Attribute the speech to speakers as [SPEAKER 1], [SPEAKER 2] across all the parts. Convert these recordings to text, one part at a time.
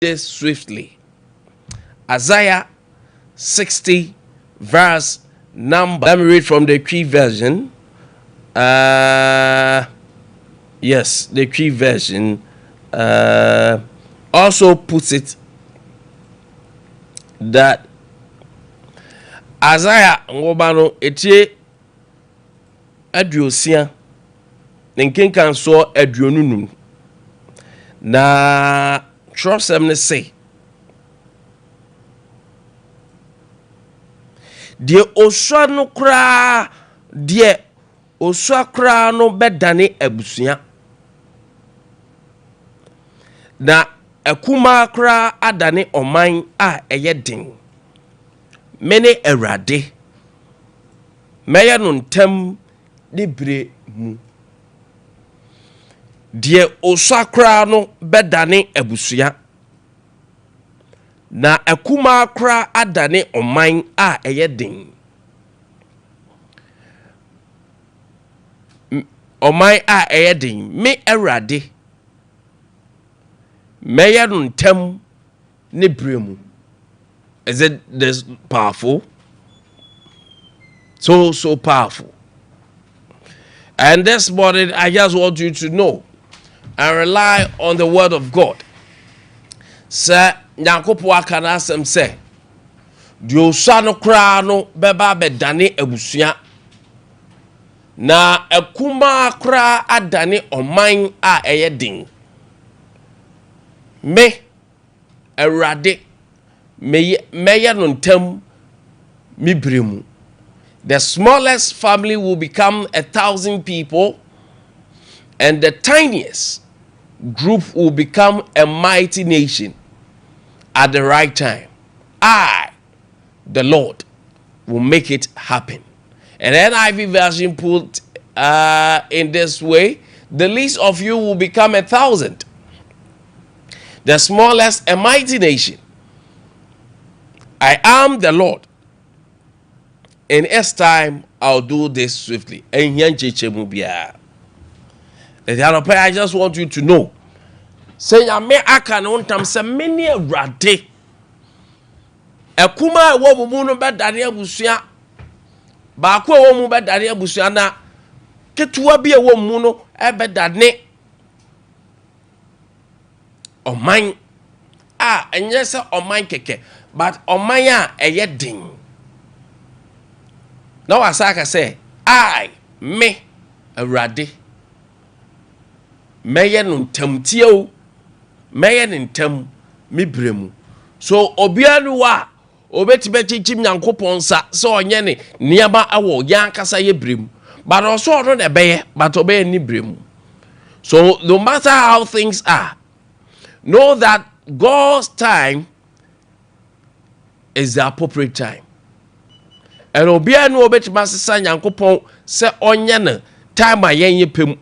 [SPEAKER 1] this swiftly. Isaiah 60 verse number. Let me read from the Key version. Yes, the Key version also puts it that Isaiah ngobano etie aduosia nkenkan so aduonunum na trosem ne say de osua no kra de osua kra no bedane abusua na akuma kra adane oman a eyedin mene erade meya no ntem de bre mu de osua kra no bedane abusua na akuma kra adane oman a eyedin oman a eyedin me erade meya no ntem ne bre mu. Is it this powerful? So powerful. And this morning, I just want you to know and rely on the word of God. Sir, Nyankopo akana asem say, Dio sano kra no beba bedane abusua. Na akuma kra adane oman a eyedin. Me erade meya no ntem mi bremu. The smallest family will become 1,000 people, and the tiniest group will become a mighty nation at the right time. I, the Lord, will make it happen. And NIV version put in this way, the least of you will become 1,000. The smallest, a mighty nation. I am the Lord. In its time, I'll do this swiftly. I just want you to know. Say, I may I can on time say many a rade. A kuma woman bed Daniel Busia. Bakwa woman bed Daniel Busiana. Ketua be a woman ebe dadne. O mine. And yes, o mine keke. But o mine a yedding. Now as I say, I, me, a rade. Meyen untem tio, meyen intem mi bremu. So obianu wa obetibeti chim Nyankopon sa so onye ne niaba awo yankasa ye bremu. But also no de beye, but obey ni bremu. So no matter how things are, know that God's time is the appropriate time. And obianu obetima sesa Nyankopon se onye ne time a yen yepem.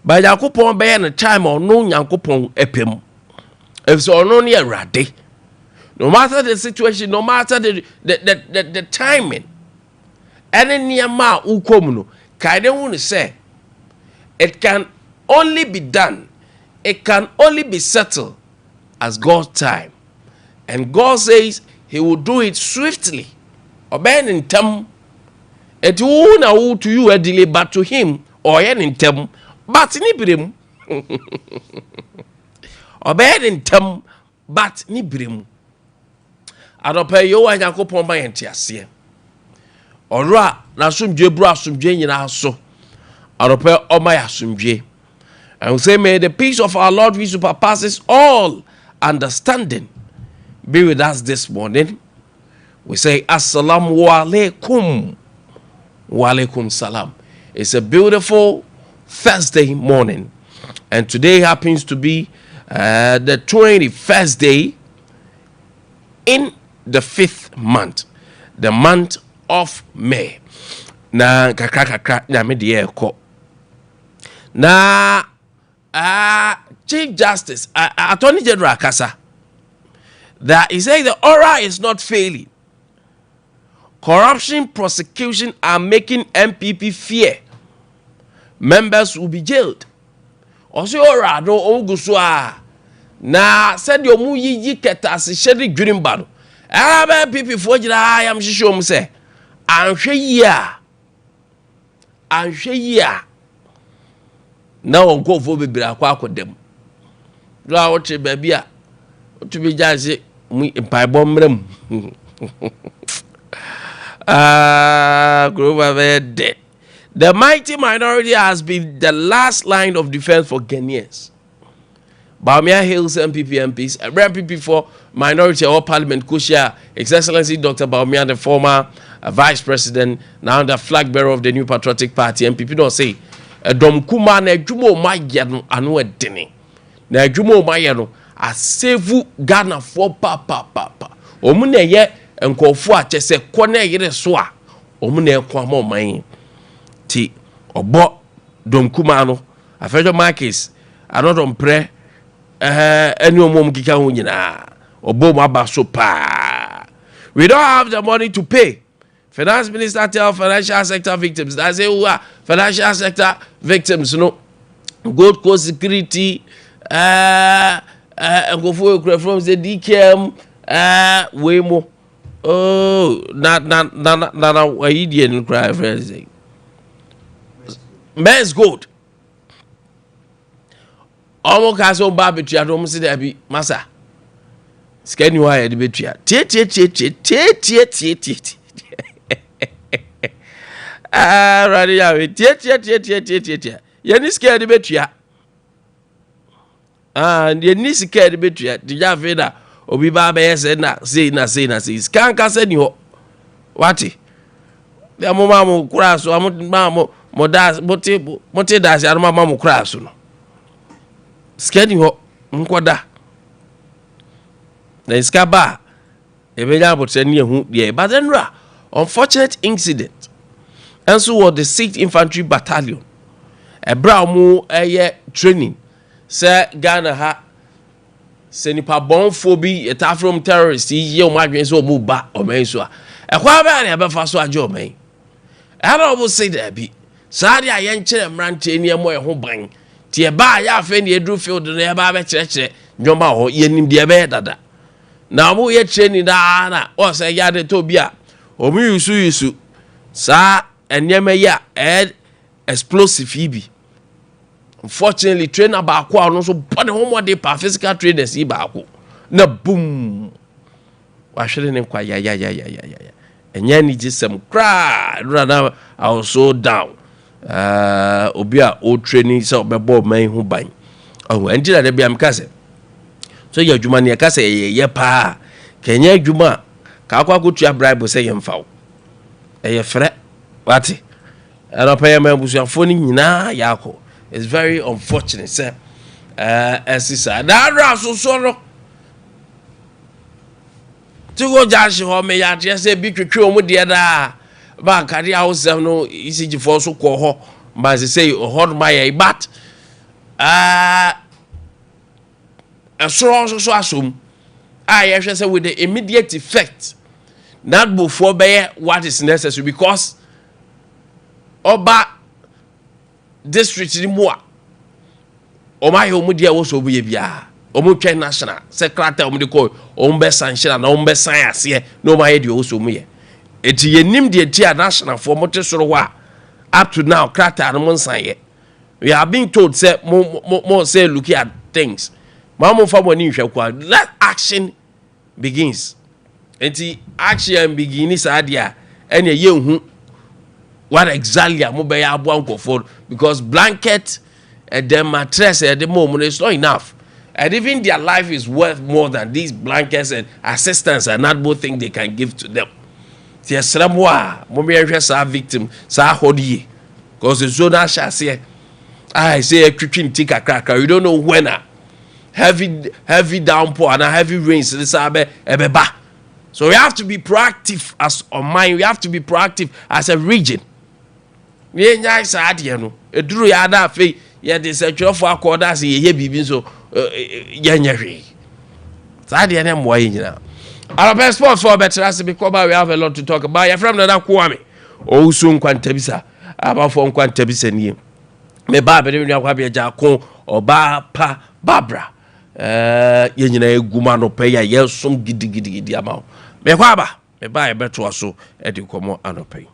[SPEAKER 1] But Nyankopon be na time or no Nyankopon epem. If so no near rade. No matter the situation, no matter the timing. Any near ma ukom no. Kaide won say it can only be done. It can only be settled as God's time. And God says he will do it swiftly. Obey in tem. It won't na to you a delay, but to him or in tem. But ni bremu. Obey in tem, but ni bremu. Adope yo wa Nyankopon ba yente ase. Ora na sumdwe bro asumdwe nyina so. Adope o ma asumdwe. And we say, may the peace of our Lord which surpasses all understanding be with us this morning. We say, Assalamu alaikum. Wa alaikum salam. It's a beautiful Thursday morning. And today happens to be the 21st day in the 5th month. The month of May. Na kakra nyame de eko. Na Chief Justice Attorney General Kasa that he said the aura is not failing. Corruption prosecution are making MPP fear members will be jailed. Also, aura no oguswa na said your mu yi keta se hyede dwurim ba no ara ba pipi fo gira yam hihye om se anhwe yi a na wonko fo bebira akwa akodam do a wote ba bia to be jaze mu mpaibom mram The mighty minority has been the last line of defense for Ghanaians. Bawumia Hills MPP MPs, a MPP for Minority or Parliament Kushia, His Excellency Dr. Bawumia, the former Vice President, now the flag bearer of the New Patriotic Party. MPP don't say, Dom Kuma na jumo mayano anu edini. Na jumo mayano a sevu Ghana for pa. Omune ye enkofu a chese kone yire soa. Omune kwa mo mayin. Ti obo Dom Kuma no afejo markets anodom pre any omom kika ho nyina obo mo aba so pa. We don't have the money to pay. Finance Minister tell financial sector victims that say who are financial sector victims no Gold Coast Security go for from the DKM way more na Indian cry friends. Men's gold. Omo kaso ba betua do mse da bi masa. Skani wa ya de betua. Tie. Radi ya we tie. Ye ni skani betua. Ye ni skani betua. Dija fe da obi ba be yese na say. Skan ka se ni ho. Wati. Ya mo ma mo kura so mo modas mote das ya ma mo kura so no. Skani ho nkoda. Na iska ba ebeja botrani ehu de but then unfortunate incident. And so was the 6th Infantry Battalion. Ebra mu training. Say Ghana ha se nipa bonfo bi eta from terrorists ye o madwen so mu ba o men so a. Ekwa ba na be fa so ajo men. Ara obo say that bi. Saadi a yen kire mrante ni emo ho ban. Ti e ba ya afa ni edru field no e ba be kire nyoma ho yenim de be dada. Na mo ye training da na o say ya de to bi a o mu yusu sa enyema ya explosive ibi. Unfortunately trainer ba kwa no so body homo pa physical trainers yi ba ko na boom wa hwere ne kwa ya enya ni gisem cry na I was so down obi a o training so be ball man hu ban enjira de bia mkase so ya adwuma ne kase ye pa kenya adwuma ka akwa kotua bribe say ye mfawo ye frɛ wati era pa ye mabusuafo ni nyina yakɔ. It's very unfortunate sir esisa da ra so no tigo jashi ho me ya tie se bi twetwe omu de da ba kari house no isiji for so ko ho ba se say hot my but so asum I hwe say with the immediate effect not before be what is necessary because oba district ni mo a o ma ye o mu de wo so bu ye bia o mu twen national secretary o mu de ko o mu be sanction na o mu be san ase no ma ye de wo so mu ye eti ye nim de ti national for mo te soro wa up to now krata no mo san ye we are being told say mo say look at things ma mo fa mo ni hwe kwa let action begins eti action begins adia ene ye hu what exactly am be ya abo ankofo because blanket the mattress the moment is not enough and even their life is worth more than these blankets and assistance and not both things they can give to them. Yes, ramwa mo be hwe sa victim sa hodie because the zone shall say I say a twitwin tika kraka you don't know when heavy downpour and heavy rains this ebeba. So we have to be proactive as a mind, we have to be proactive as a region. We nyai sa ade no eduru ya da afei ye de secure for accorder say ye bibi so ye nyahwe sa ade na mo ye nyina our best sports for better as because we have a lot to talk about. Your from na Kwame Nkwantabisa about for Nkwantabisa ni me ba be nwa kwa be ja ko oba pa babra ye nyina eguma no pe ya yesom gidigidi ama me kwa ba me ba e beto so e de komo anope